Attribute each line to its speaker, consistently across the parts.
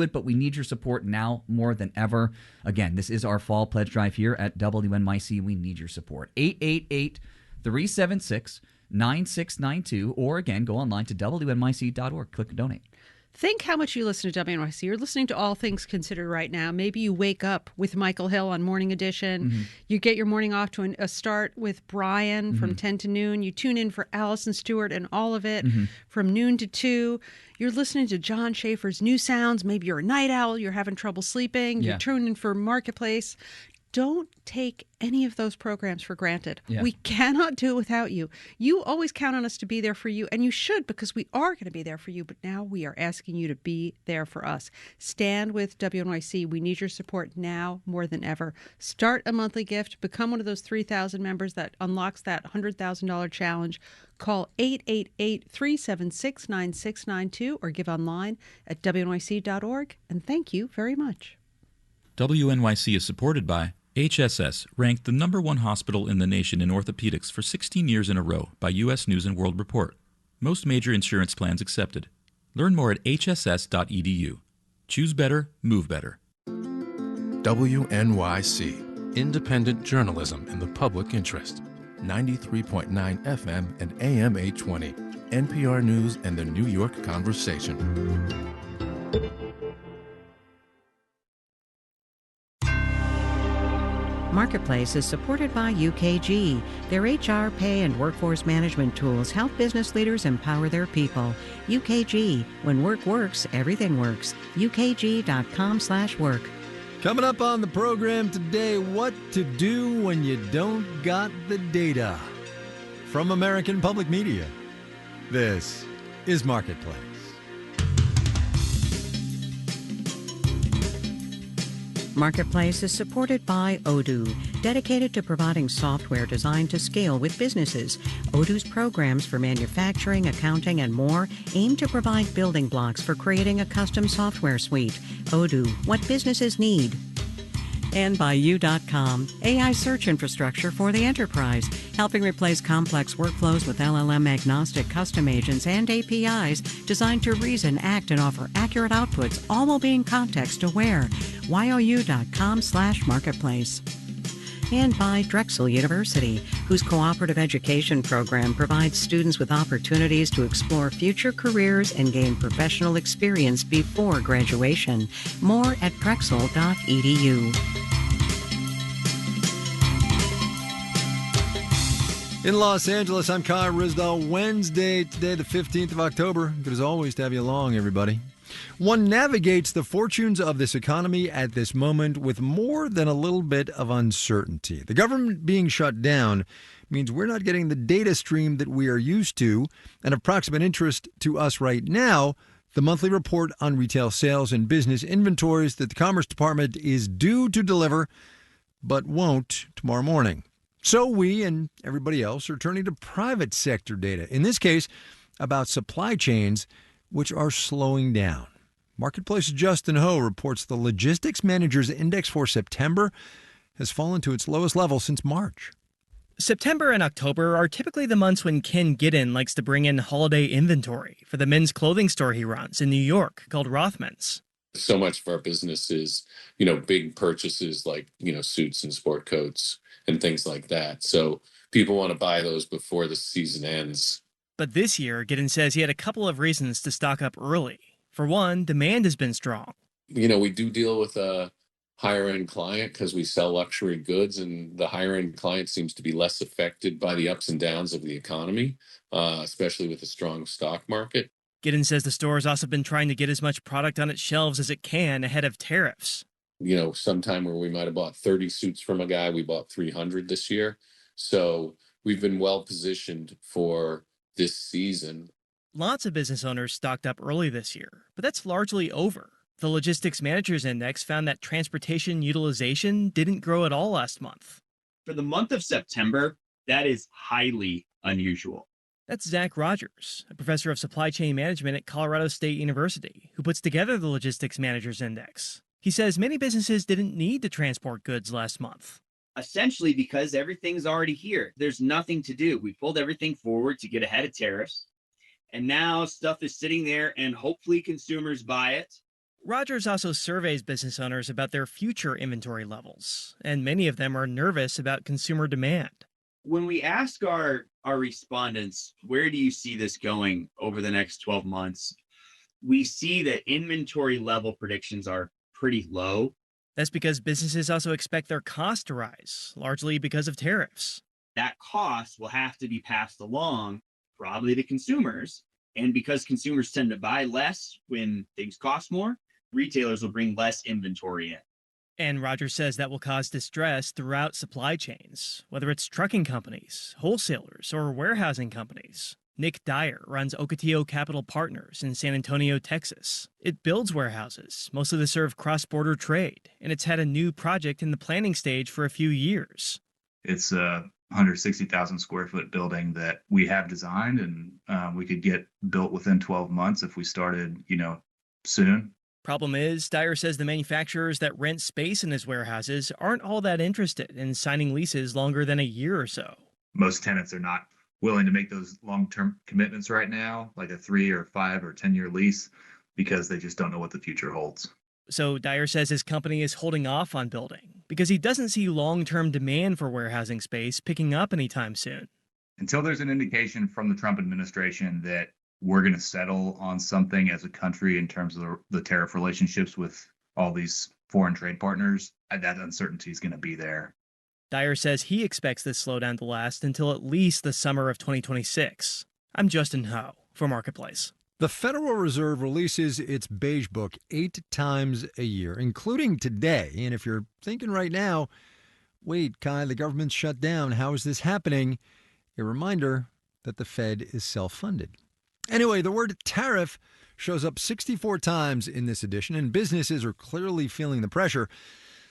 Speaker 1: it, but we need your support now more than ever. Again, this is our fall pledge drive here at WNYC. We need your support. 888-376-9692, or again, go online to WNYC.org. Click donate.
Speaker 2: Think how much you listen to WNYC. You're listening to All Things Considered right now. Maybe you wake up with Michael Hill on Morning Edition. Mm-hmm. You get your morning off to a start with Brian from 10 to noon. You tune in for Allison Stewart and all of it from noon to 2. You're listening to John Schaefer's New Sounds. Maybe you're a night owl. You're having trouble sleeping. You're tuning in for Marketplace. Don't take any of those programs for granted. Yeah. We cannot do it without you. You always count on us to be there for you, and you should, because we are going to be there for you. But now we are asking you to be there for us. Stand with WNYC. We need your support now more than ever. Start a monthly gift. Become one of those 3,000 members that unlocks that $100,000 challenge. Call 888-376-9692 or give online at WNYC.org. And thank you very much.
Speaker 3: WNYC is supported by HSS, ranked the #1 hospital in the nation in orthopedics for 16 years in a row by U.S. News & World Report. Most major insurance plans accepted. Learn more at hss.edu. Choose better, move better.
Speaker 4: WNYC, independent journalism in the public interest. 93.9 FM and AM 820. NPR News and the New York Conversation.
Speaker 5: Marketplace is supported by UKG. Their HR, pay, and workforce management tools help business leaders empower their people. UKG. When work works, everything works. UKG.com/work.
Speaker 6: Coming up on the program today, what to do when you don't got the data. From American Public Media, this is Marketplace.
Speaker 5: Marketplace is supported by Odoo, dedicated to providing software designed to scale with businesses. Odoo's programs for manufacturing, accounting, and more aim to provide building blocks for creating a custom software suite. Odoo, what businesses need. And by U.com, AI search infrastructure for the enterprise, helping replace complex workflows with LLM-agnostic custom agents and APIs designed to reason, act, and offer accurate outputs, all while being context-aware. YOU.com/marketplace. And by Drexel University, whose cooperative education program provides students with opportunities to explore future careers and gain professional experience before graduation. More at drexel.edu.
Speaker 6: In Los Angeles, I'm Kai Ryssdal. Wednesday, today, the 15th of October. Good as always to have you along, everybody. One navigates the fortunes of this economy at this moment with more than a little bit of uncertainty. The government being shut down means we're not getting the data stream that we are used to. And of proximate interest to us right now, the monthly report on retail sales and business inventories that the Commerce Department is due to deliver, but won't tomorrow morning. So we and everybody else are turning to private sector data, in this case about supply chains, which are slowing down. Marketplace's Justin Ho reports the Logistics Managers Index for September has fallen to its lowest level since March.
Speaker 7: September and October are typically the months when Ken Giddin likes to bring in holiday inventory for the men's clothing store he runs in New York called Rothman's.
Speaker 8: So much of our business is, big purchases like, suits and sport coats and things like that. So people want to buy those before the season ends.
Speaker 7: But this year, Giddin says he had a couple of reasons to stock up early. For one, demand has been strong.
Speaker 8: We do deal with a higher-end client because we sell luxury goods, and the higher-end client seems to be less affected by the ups and downs of the economy, especially with a strong stock market.
Speaker 7: Giddin says the store has also been trying to get as much product on its shelves as it can ahead of tariffs.
Speaker 8: Sometime where we might have bought 30 suits from a guy, we bought 300 this year. So we've been well positioned for this season.
Speaker 7: Lots of business owners stocked up early this year, but that's largely over. The Logistics Managers Index found that transportation utilization didn't grow at all last month.
Speaker 9: For the month of September, that is highly unusual.
Speaker 7: That's Zach Rogers, a professor of supply chain management at Colorado State University, who puts together the Logistics Managers Index. He says many businesses didn't need to transport goods last month.
Speaker 9: Essentially because everything's already here. There's nothing to do. We pulled everything forward to get ahead of tariffs. And now stuff is sitting there and hopefully consumers buy it.
Speaker 7: Rogers also surveys business owners about their future inventory levels, and many of them are nervous about consumer demand.
Speaker 9: When we ask our respondents, where do you see this going over the next 12 months? We see that inventory level predictions are pretty low.
Speaker 7: That's because businesses also expect their cost to rise, largely because of tariffs.
Speaker 9: That cost will have to be passed along, probably to consumers. And because consumers tend to buy less when things cost more, retailers will bring less inventory in.
Speaker 7: And Rogers says that will cause distress throughout supply chains, whether it's trucking companies, wholesalers, or warehousing companies. Nick Dyer runs Ocotillo Capital Partners in San Antonio, Texas. It builds warehouses, mostly to serve cross-border trade, and it's had a new project in the planning stage for a few years.
Speaker 10: It's a 160,000 square foot building that we have designed, and we could get built within 12 months if we started, soon.
Speaker 7: Problem is, Dyer says the manufacturers that rent space in his warehouses aren't all that interested in signing leases longer than a year or so.
Speaker 10: Most tenants are not willing to make those long-term commitments right now, like a 3 or 5 or 10-year lease, because they just don't know what the future holds.
Speaker 7: So Dyer says his company is holding off on building because he doesn't see long-term demand for warehousing space picking up anytime soon.
Speaker 10: Until there's an indication from the Trump administration that we're going to settle on something as a country in terms of the tariff relationships with all these foreign trade partners, that uncertainty is going to be there.
Speaker 7: Dyer says he expects this slowdown to last until at least the summer of 2026. I'm Justin Ho for Marketplace.
Speaker 6: The Federal Reserve releases its Beige Book 8 times a year, including today. And if you're thinking right now, wait, Kai, the government's shut down, how is this happening? A reminder that the Fed is self-funded. Anyway, the word tariff shows up 64 times in this edition, and businesses are clearly feeling the pressure.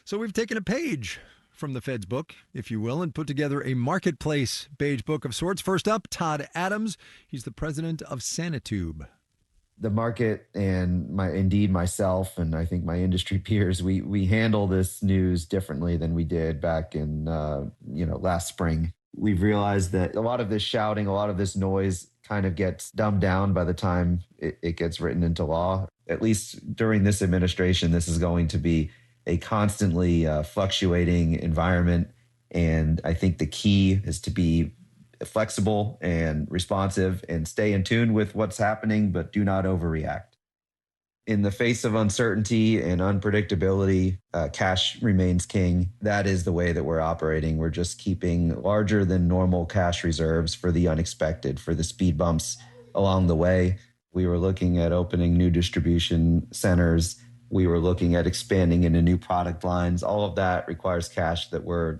Speaker 6: So we've taken a page from the Fed's book, if you will, and put together a marketplace beige book of sorts. First up, Todd Adams. He's the president of Sanitube.
Speaker 11: The market and myself and I think my industry peers, we handle this news differently than we did back in last spring. We've realized that a lot of this shouting, a lot of this noise kind of gets dumbed down by the time it gets written into law. At least during this administration, this is going to be a constantly fluctuating environment. And I think the key is to be flexible and responsive and stay in tune with what's happening, but do not overreact. In the face of uncertainty and unpredictability, cash remains king. That is the way that we're operating. We're just keeping larger than normal cash reserves for the unexpected, for the speed bumps along the way. We were looking at opening new distribution centers. We were looking at expanding into new product lines. All of that requires cash that we're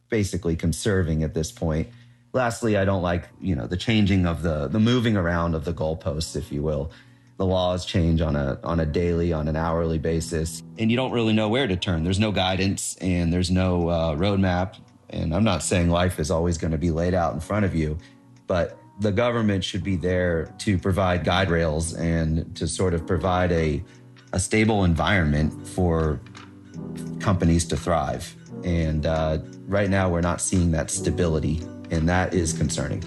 Speaker 11: basically conserving at this point. Lastly, I don't like, the changing of the moving around of the goalposts, if you will. The laws change on a daily, on an hourly basis, and you don't really know where to turn. There's no guidance and there's no roadmap. And I'm not saying life is always going to be laid out in front of you, but the government should be there to provide guide rails and to sort of provide a stable environment for companies to thrive. And right now, we're not seeing that stability, and that is concerning.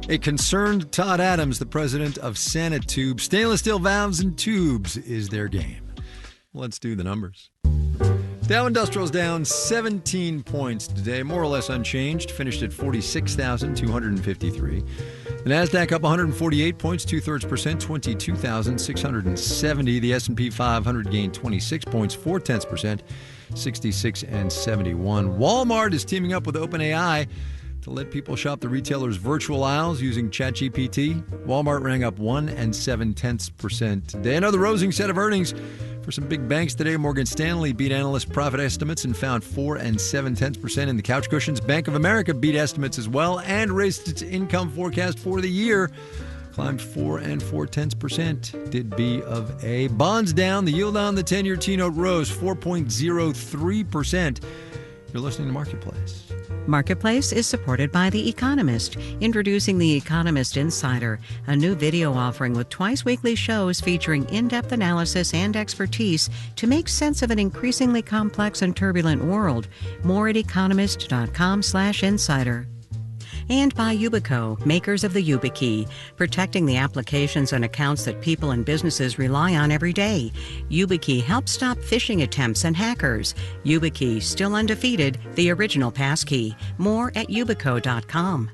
Speaker 6: A concerned Todd Adams, the president of Sanitube. Stainless steel valves and tubes is their game. Let's do the numbers. Dow Industrial's down 17 points today, more or less unchanged, finished at 46,253. The NASDAQ up 148 points, 0.2%, 22,670. The S&P 500 gained 26 points, 0.4%, 66 and 71. Walmart is teaming up with OpenAI to let people shop the retailer's virtual aisles using ChatGPT. Walmart rang up 1.7% today. Another rosing set of earnings for some big banks today. Morgan Stanley beat analyst profit estimates and found 4.7% in the couch cushions. Bank of America beat estimates as well and raised its income forecast for the year. Climbed 4.4%. Did B of A. Bonds down. The yield on the 10-year T-note rose 4.03%. You're listening to Marketplace.
Speaker 5: Marketplace is supported by The Economist. Introducing The Economist Insider, a new video offering with twice-weekly shows featuring in-depth analysis and expertise to make sense of an increasingly complex and turbulent world. More at economist.com/insider. And by Yubico, makers of the YubiKey, protecting the applications and accounts that people and businesses rely on every day. YubiKey helps stop phishing attempts and hackers. YubiKey, still undefeated, the original passkey. More at yubico.com.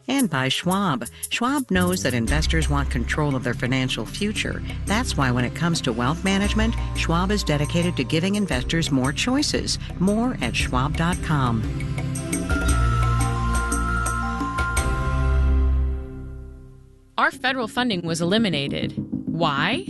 Speaker 5: And by Schwab. Schwab knows that investors want control of their financial future. That's why when it comes to wealth management, Schwab is dedicated to giving investors more choices. More at schwab.com.
Speaker 12: Our federal funding was eliminated. Why?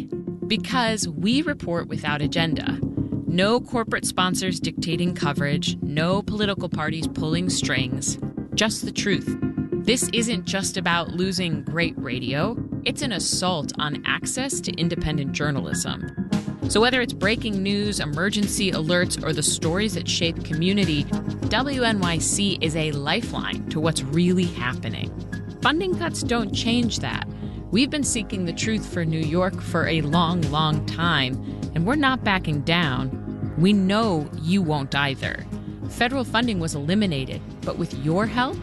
Speaker 12: Because we report without agenda. No corporate sponsors dictating coverage, no political parties pulling strings, just the truth. This isn't just about losing great radio, it's an assault on access to independent journalism. So whether it's breaking news, emergency alerts, or the stories that shape community, WNYC is a lifeline to what's really happening. Funding cuts don't change that. We've been seeking the truth for New York for a long, long time, and we're not backing down. We know you won't either. Federal funding was eliminated, but with your help,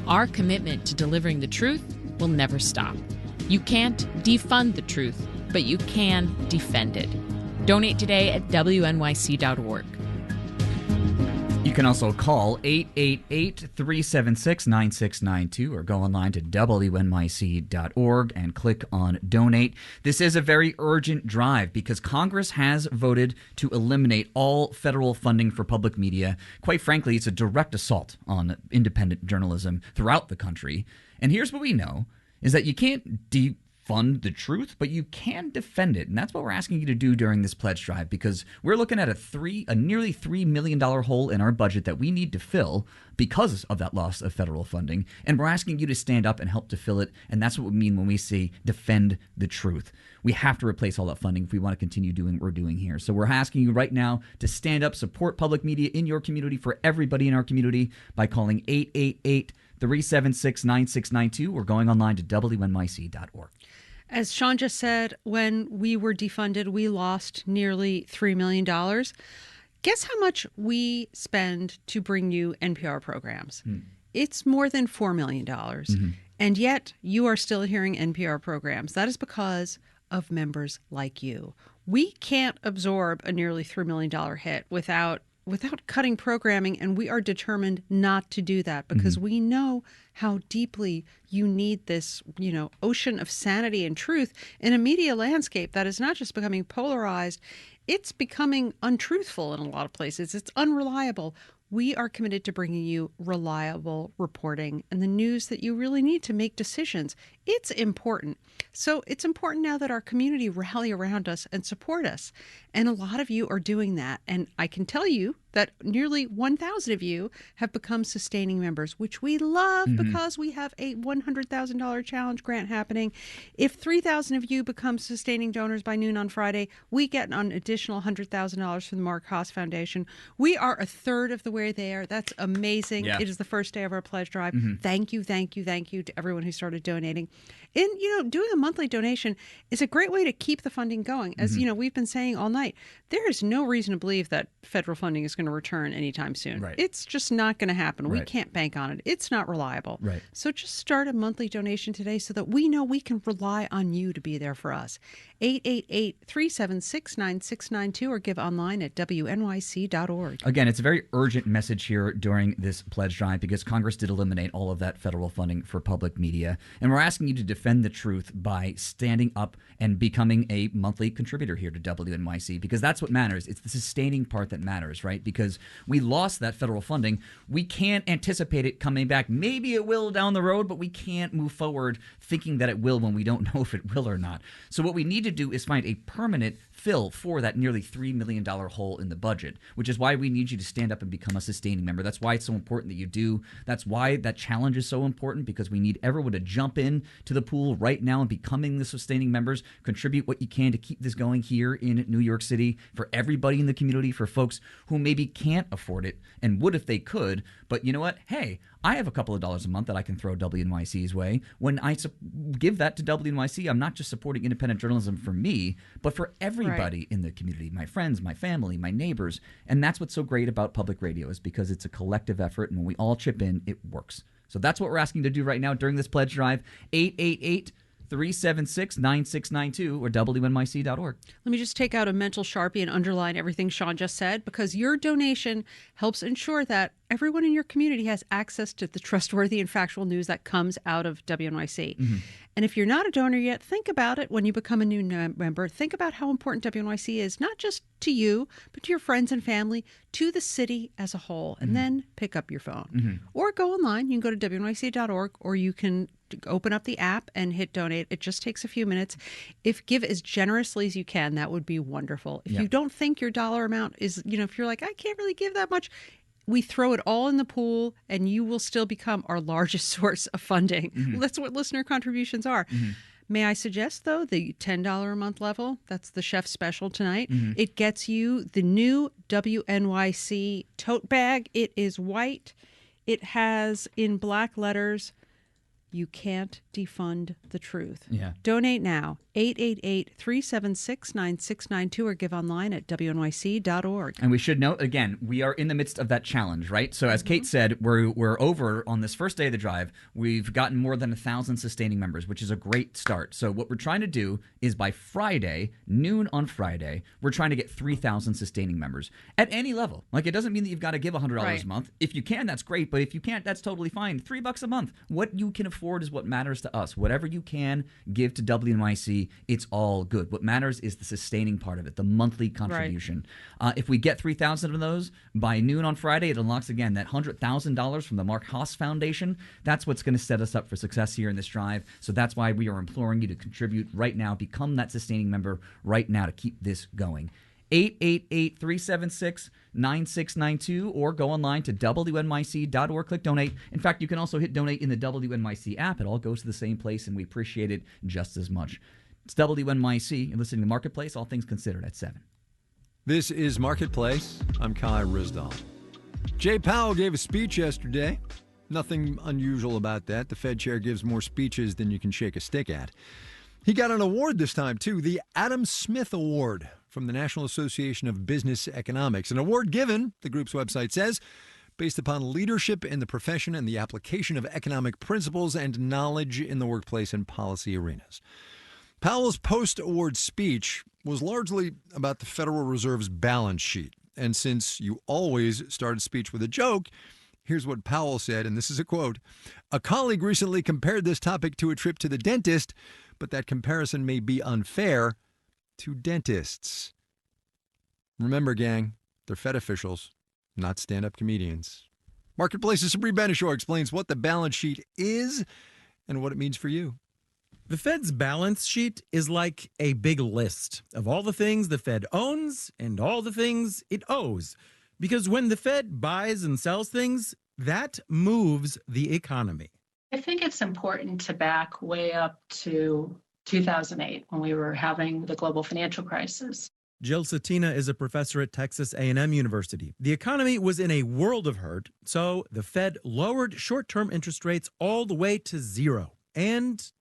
Speaker 12: our commitment to delivering the truth will never stop. You can't defund the truth, but you can defend it. Donate today at WNYC.org.
Speaker 1: You can also call 888-376-9692 or go online to WNYC.org and click on Donate. This is a very urgent drive because Congress has voted to eliminate all federal funding for public media. Quite frankly, it's a direct assault on independent journalism throughout the country. And here's what we know, is that you can't defund the truth, but you can defend it. And that's what we're asking you to do during this pledge drive, because we're looking at a nearly $3 million hole in our budget that we need to fill because of that loss of federal funding. And we're asking you to stand up and help to fill it. And that's what we mean when we say defend the truth. We have to replace all that funding if we want to continue doing what we're doing here. So we're asking you right now to stand up, support public media in your community for everybody in our community by calling 888-376-9692 or going online to WNYC.org.
Speaker 2: As Sean just said, when we were defunded, we lost nearly $3 million. Guess how much we spend to bring you NPR programs? It's more than $4 million. And yet you are still hearing NPR programs. That is because of members like you. We can't absorb a nearly $3 million hit without cutting programming, and we are determined not to do that because we know how deeply you need this, ocean of sanity and truth in a media landscape that is not just becoming polarized, it's becoming untruthful in a lot of places. It's unreliable. We are committed to bringing you reliable reporting and the news that you really need to make decisions. It's important. So it's important now that our community rally around us and support us. And a lot of you are doing that. And I can tell you that nearly 1,000 of you have become sustaining members, which we love because we have a $100,000 challenge grant happening. If 3,000 of you become sustaining donors by noon on Friday, we get an additional $100,000 from the Mark Haas Foundation. We are a third of the way there. That's amazing. Yeah. It is the first day of our pledge drive. Thank you to everyone who started donating. And, doing a monthly donation is a great way to keep the funding going. As, we've been saying all night, there is no reason to believe that federal funding is going to return anytime soon. Right. It's just not going to happen. Right. We can't bank on it. It's not reliable. Right. So just start a monthly donation today so that we know we can rely on you to be there for us. 888-376-9692 or give online at WNYC.org.
Speaker 1: Again, it's a very urgent message here during this pledge drive because Congress did eliminate all of that federal funding for public media. And we're asking you to defend the truth by standing up and becoming a monthly contributor here to WNYC because that's what matters. It's the sustaining part that matters, right? Because we lost that federal funding. We can't anticipate it coming back. Maybe it will down the road, but we can't move forward thinking that it will when we don't know if it will or not. So what we need to do is find a permanent fill for that nearly $3 million hole in the budget, which is why we need you to stand up and become a sustaining member. That's why it's so important that you do. That's why that challenge is so important, because we need everyone to jump in to the pool right now and becoming the sustaining members. Contribute what you can to keep this going here in New York City for everybody in the community, for folks who maybe can't afford it and would if they could. But you know what? Hey, I have a couple of dollars a month that I can throw WNYC's way. When I give that to WNYC, I'm not just supporting independent journalism for me, but for everybody in the community, my friends, my family, my neighbors. And that's what's so great about public radio, is because it's a collective effort, and when we all chip in, it works. So that's what we're asking you to do right now during this pledge drive. 888-376-9692 or WNYC.org.
Speaker 2: Let me just take out a mental Sharpie and underline everything Sean just said, because your donation helps ensure that everyone in your community has access to the trustworthy and factual news that comes out of WNYC.
Speaker 1: Mm-hmm.
Speaker 2: And if you're not a donor yet, think about it when you become a new member. Think about how important WNYC is, not just to you, but to your friends and family, to the city as a whole. And then pick up your phone. Or go online. You can go to WNYC.org, or you can open up the app and hit donate. It just takes a few minutes. Give as generously as you can. That would be wonderful. If you don't think your dollar amount is, if you're like, I can't really give that much, we throw it all in the pool and you will still become our largest source of funding. That's what listener contributions are. May I suggest, though, the $10 a month level? That's the chef special tonight. It gets you the new WNYC tote bag. It is white. It has in black letters, "You can't defund the truth."
Speaker 1: Yeah.
Speaker 2: Donate now, 888-376-9692, or give online at WNYC.org.
Speaker 1: And we should note, again, we are in the midst of that challenge, right? So as Kate said, we're over on this first day of the drive. We've gotten more than 1,000 sustaining members, which is a great start. So what we're trying to do is by Friday, noon on Friday, we're trying to get 3,000 sustaining members at any level. Like, it doesn't mean that you've got to give $100 a month. If you can, that's great. But if you can't, that's totally fine. $3 a month. What you can afford is what matters to us. Whatever you can give to WNYC, it's all good. What matters is the sustaining part of it, the monthly contribution. If we get 3,000 of those by noon on Friday, it unlocks, again, that $100,000 from the Mark Haas Foundation. That's what's going to set us up for success here in this drive. So that's why we are imploring you to contribute right now. Become that sustaining member right now to keep this going. 888-376-9692 or go online to WNYC.org. Click donate. In fact, you can also hit donate in the WNYC app. It all goes to the same place, and we appreciate it just as much. It's WNYC. You're listening to Marketplace, all things considered at 7.
Speaker 6: This is Marketplace. I'm Kai Ryssdal. Jay Powell gave a speech yesterday. Nothing unusual about that. The Fed chair gives more speeches than you can shake a stick at. He got an award this time, too, the Adam Smith Award from the National Association of Business Economics. An award given, the group's website says, based upon leadership in the profession and the application of economic principles and knowledge in the workplace and policy arenas. Powell's post-award speech was largely about the Federal Reserve's balance sheet. And since you always start a speech with a joke, here's what Powell said, and this is a quote. "A colleague recently compared this topic to a trip to the dentist, but that comparison may be unfair to dentists." Remember, gang, they're Fed officials, not stand-up comedians. Marketplace's Sabri Benishore explains what the balance sheet is and what it means for you.
Speaker 13: The Fed's balance sheet is like a big list of all the things the Fed owns and all the things it owes. Because when the Fed buys and sells things, that moves the economy.
Speaker 14: I think it's important to back way up to 2008 when we were having the global financial crisis.
Speaker 13: Jill Satina is a professor at Texas A&M University. The economy was in a world of hurt, so the Fed lowered short-term interest rates all the way to zero. And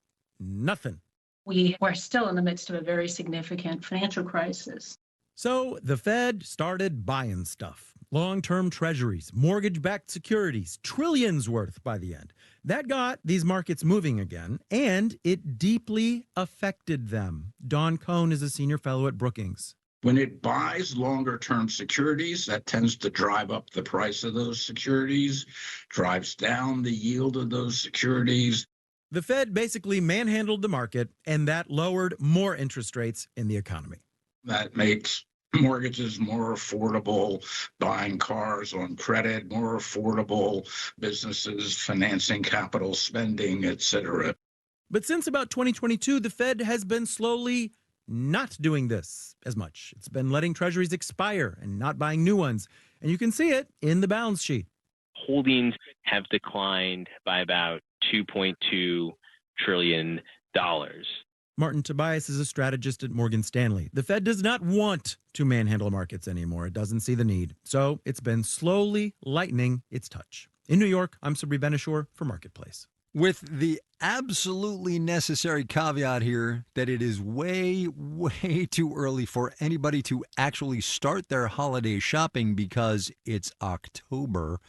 Speaker 13: nothing.
Speaker 14: We were still in the midst of a very significant financial crisis.
Speaker 13: So the Fed started buying stuff. Long-term treasuries, mortgage-backed securities, trillions worth by the end. That got these markets moving again, and it deeply affected them. Don Cohn is a senior fellow at Brookings.
Speaker 15: When it buys longer-term securities, that tends to drive up the price of those securities, drives down the yield of those securities.
Speaker 13: The Fed basically manhandled the market, and that lowered more interest rates in the economy.
Speaker 15: That makes mortgages more affordable, buying cars on credit more affordable, businesses financing capital spending, etc.
Speaker 13: But since about 2022, the Fed has been slowly not doing this as much. It's been letting treasuries expire and not buying new ones. And you can see it in the balance sheet.
Speaker 16: Holdings have declined by about $2.2 trillion.
Speaker 13: Martin Tobias is a strategist at Morgan Stanley. The Fed does not want to manhandle markets anymore. It doesn't see the need. So it's been slowly lightening its touch. In New York, I'm Sabri Benishore for Marketplace.
Speaker 6: With the absolutely necessary caveat here that it is way, way too early for anybody to actually start their holiday shopping because it's October.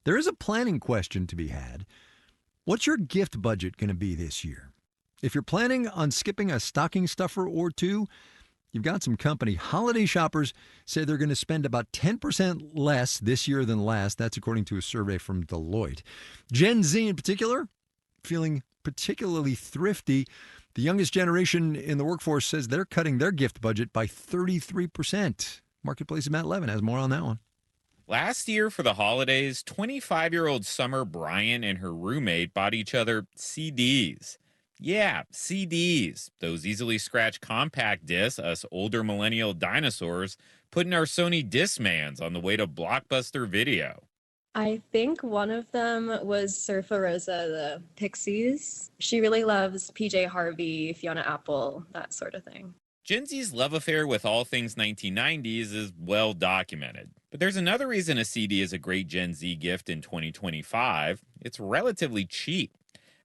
Speaker 6: There is a planning question to be had. What's your gift budget going to be this year? If you're planning on skipping a stocking stuffer or two, you've got some company. Holiday shoppers say they're going to spend about 10% less this year than last. That's according to a survey from Deloitte. Gen Z in particular, feeling particularly thrifty. The youngest generation in the workforce says they're cutting their gift budget by 33%. Marketplace's Matt Levin has more on that one.
Speaker 17: Last year for the holidays, 25-year-old Summer Bryant and her roommate bought each other CDs. Yeah, CDs. Those easily scratched compact discs us older millennial dinosaurs put in our Sony Discmans on the way to Blockbuster Video.
Speaker 18: I think one of them was Surfa Rosa, the Pixies. She really loves PJ Harvey, Fiona Apple, that sort of thing.
Speaker 17: Gen Z's love affair with all things 1990s is well documented. But there's another reason a CD is a great Gen Z gift in 2025. It's relatively cheap,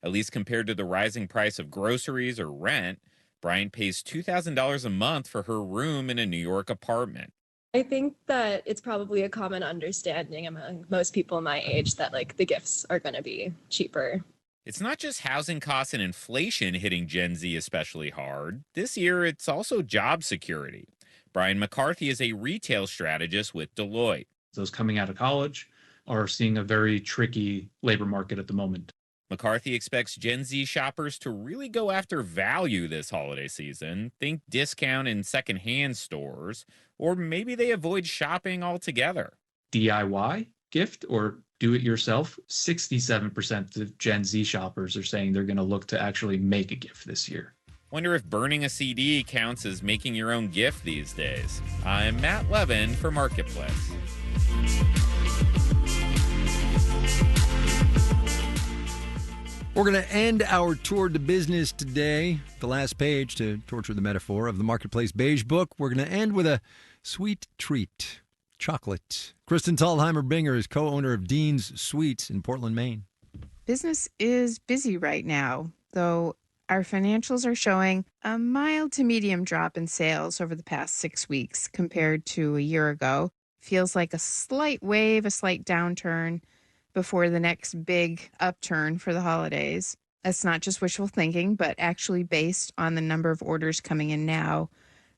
Speaker 17: at least compared to the rising price of groceries or rent. Bryant pays $2,000 a month for her room in a New York apartment.
Speaker 18: I think that it's probably a common understanding among most people my age that the gifts are going to be cheaper.
Speaker 17: It's not just housing costs and inflation hitting Gen Z especially hard. This year, it's also job security. Brian McCarthy is a retail strategist with Deloitte.
Speaker 19: Those coming out of college are seeing a very tricky labor market at the moment.
Speaker 17: McCarthy expects Gen Z shoppers to really go after value this holiday season. Think discount in secondhand stores, or maybe they avoid shopping altogether.
Speaker 19: DIY gift or do it yourself, 67% of Gen Z shoppers are saying they're going to look to actually make a gift this year.
Speaker 17: Wonder if burning a CD counts as making your own gift these days. I'm Matt Levin for Marketplace.
Speaker 6: We're going to end our tour to business today. The last page, to torture the metaphor, of the Marketplace Beige Book. We're going to end with a sweet treat. Chocolate. Kristen Thalheimer-Binger is co-owner of Dean's Sweets in Portland, Maine.
Speaker 20: Business is busy right now, though our financials are showing a mild to medium drop in sales over the past 6 weeks compared to a year ago. Feels like a slight wave, a slight downturn before the next big upturn for the holidays. That's not just wishful thinking, but actually based on the number of orders coming in now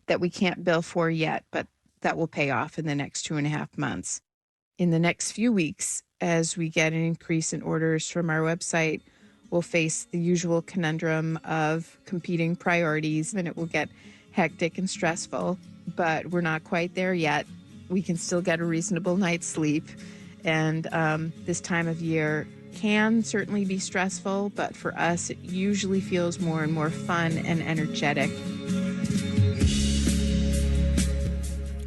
Speaker 20: that we can't bill for yet, but that will pay off in the next 2.5 months. In the next few weeks, as we get an increase in orders from our website, we'll face the usual conundrum of competing priorities, and it will get hectic and stressful, but we're not quite there yet. We can still get a reasonable night's sleep, and this time of year can certainly be stressful, but for us, it usually feels more and more fun and energetic.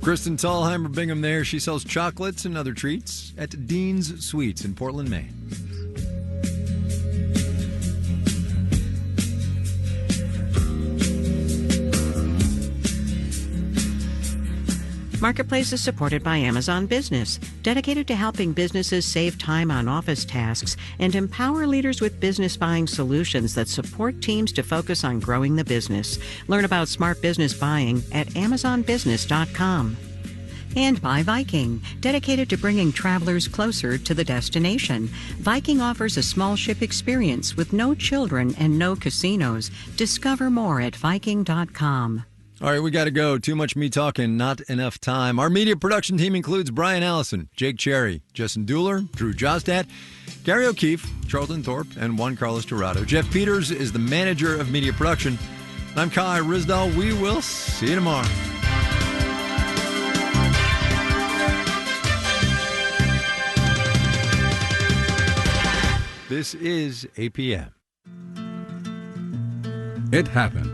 Speaker 6: Kristen Thalheimer-Bingham there. She sells chocolates and other treats at Dean's Sweets in Portland, Maine.
Speaker 5: Marketplace is supported by Amazon Business, dedicated to helping businesses save time on office tasks and empower leaders with business buying solutions that support teams to focus on growing the business. Learn about smart business buying at amazonbusiness.com. And by Viking, dedicated to bringing travelers closer to the destination. Viking offers a small ship experience with no children and no casinos. Discover more at Viking.com.
Speaker 6: All right, we got to go. Too much me talking, not enough time. Our media production team includes Brian Allison, Jake Cherry, Justin Dueller, Drew Jostad, Gary O'Keefe, Charlton Thorpe, and Juan Carlos Dorado. Jeff Peters is the manager of media production. I'm Kai Risdall. We will see you tomorrow. This is APM.
Speaker 21: It happened.